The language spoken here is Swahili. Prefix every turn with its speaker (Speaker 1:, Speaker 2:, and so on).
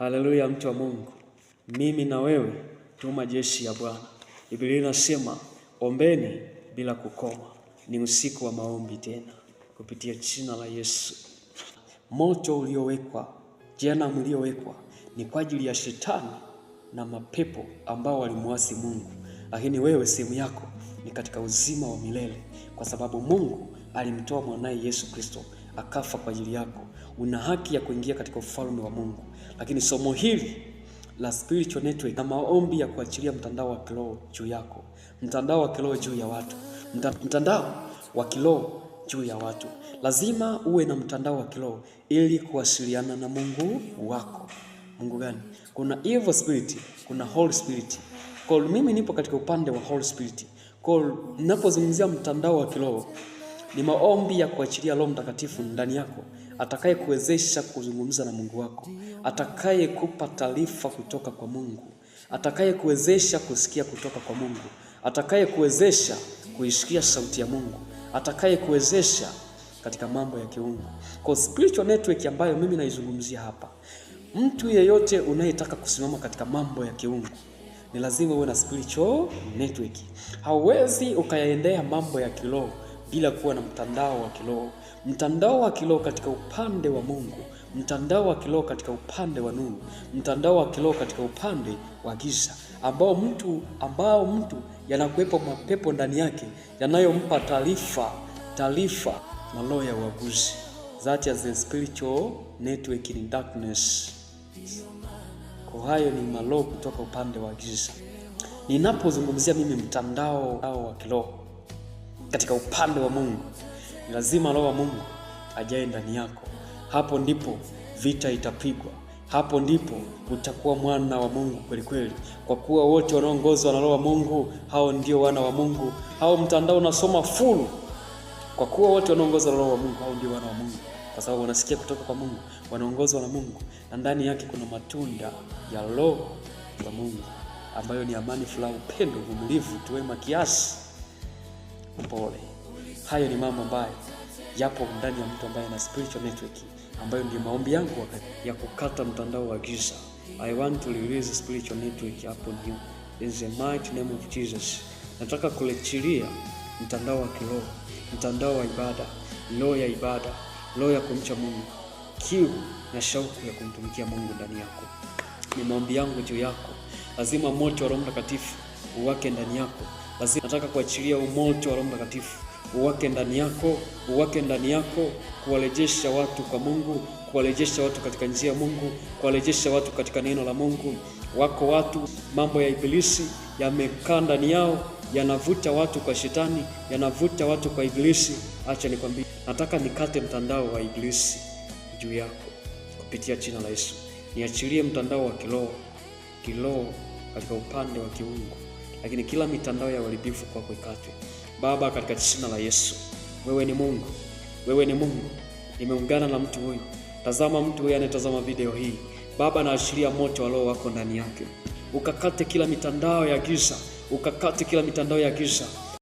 Speaker 1: Haleluya, mtu wa Mungu. Mimi na wewe tu majeshi ya Bwana. Biblia inasema ombeni bila kukoma. Ni usiku wa maombi tena kupitia jina la Yesu. Moto uliowekwa, jehanamu uliowekwa ni kwa ajili ya shetani na mapepo ambao walimuasi Mungu. Lakini wewe sehemu yako ni katika uzima wa milele kwa sababu Mungu alimtoa mwanae Yesu Kristo akafa kwa ajili yako. Una haki ya kuingia katika ufalme wa Mungu. Lakini somo hili la spiritual network na maombi ya kuachilia mtandao wa kiroho juu yako, mtandao wa kiroho juu ya watu, mtandao wa kiroho juu ya watu. Lazima uwe na mtandao wa kiroho ili kuwasiliana na Mungu wako. Mungu gani? Kuna evil spirit, kuna Holy Spirit. Kwa mimi nipo katika upande wa Holy Spirit. Kwa ninapozungumzia mtandao wa kiroho ni maombi ya kuachilia Roho Mtakatifu ndani yako, atakaye kuwezesha kuzungumza na Mungu wako, atakaye kupa taarifa kutoka kwa Mungu, atakaye kuwezesha kusikia kutoka kwa Mungu, atakaye kuwezesha kuisikia sauti ya Mungu, atakaye kuwezesha katika mambo ya kiungu. Kwa spiritual network ambayo mimi naizungumzia hapa, mtu yeyote unayetaka kusimama katika mambo ya kiungu ni lazima uwe na spiritual network. Hauwezi ukayaendea mambo ya kiroho bila kuwa na mtandao wa kiroho. Mtandao wa kiroho katika upande wa Mungu, mtandao wa kiroho katika upande wa nuru, mtandao wa kiroho katika upande wa giza, ambao mtu yanakuwepo mapepo ndani yake yanayompa taarifa na roho ya uaguzi. That is the spiritual network in darkness. Kwa hayo ni maroho kutoka upande wa giza. Ninapozungumzia mimi mtandao wa kiroho katika upande wa Mungu, ni lazima roho wa Mungu ajae ndani yako. Hapo ndipo vita itapigwa. Hapo ndipo utakuwa mwana wa Mungu kweli kweli. Kwa kuwa wote wanaongozwa na roho wa Mungu, hao ndio wana wa Mungu. Hao mtandao unasoma full. Kwa kuwa wote wanaongozwa na roho wa Mungu, hao ndio wana wa Mungu. Kwa sababu wanasikia kutoka kwa Mungu, wanaongozwa na Mungu, na ndani yake kuna matunda ya roho za Mungu ambayo ni amani, furaha, upendo, uvumilivu, wema, kiasi, upole. Hayo ni mambo ambayo yapo ndani ya mtu ambaye ana spiritual network, ambayo ndio maombi yangu wakati ya kukata mtandao wa giza. I want to release spiritual network upon you in the mighty name of Jesus. Nataka kulechilia mtandao wa kiroho, mtandao wa ibada, roho ya ibada, roho ya kumcha Mungu, kiu na shauku ya kumtumikia Mungu ndani yako. Ni maombi yangu juu yako. Lazima moto wa Roho Mtakatifu uwake ndani yako. Lazima nataka kuachilia moto wa Roho Mtakatifu uwake ndani yako, kuwarejesha watu kwa Mungu, kuwarejesha watu katika njia ya Mungu, kuwarejesha watu katika neno la Mungu. Wako watu mambo ya ibilisi yamekaa ndani yao, yanavuta watu kwa shetani, yanavuta watu kwa ibilisi. Acha nikwambie, nataka nikate mtandao wa ibilisi juu yako kupitia jina la Yesu. Niachilie mtandao wa kiroho katika upande wa kiungu, lakini kila mitandao ya uharibifu kwako ikatwe. Baba, katika jina la Yesu, wewe ni Mungu. Nimeungana na mtu huyu. Tazama mtu huyu anayetazama video hii. Baba, naashiria moto wa roho wako ndani yake. Ukakate kila mitandao ya giza,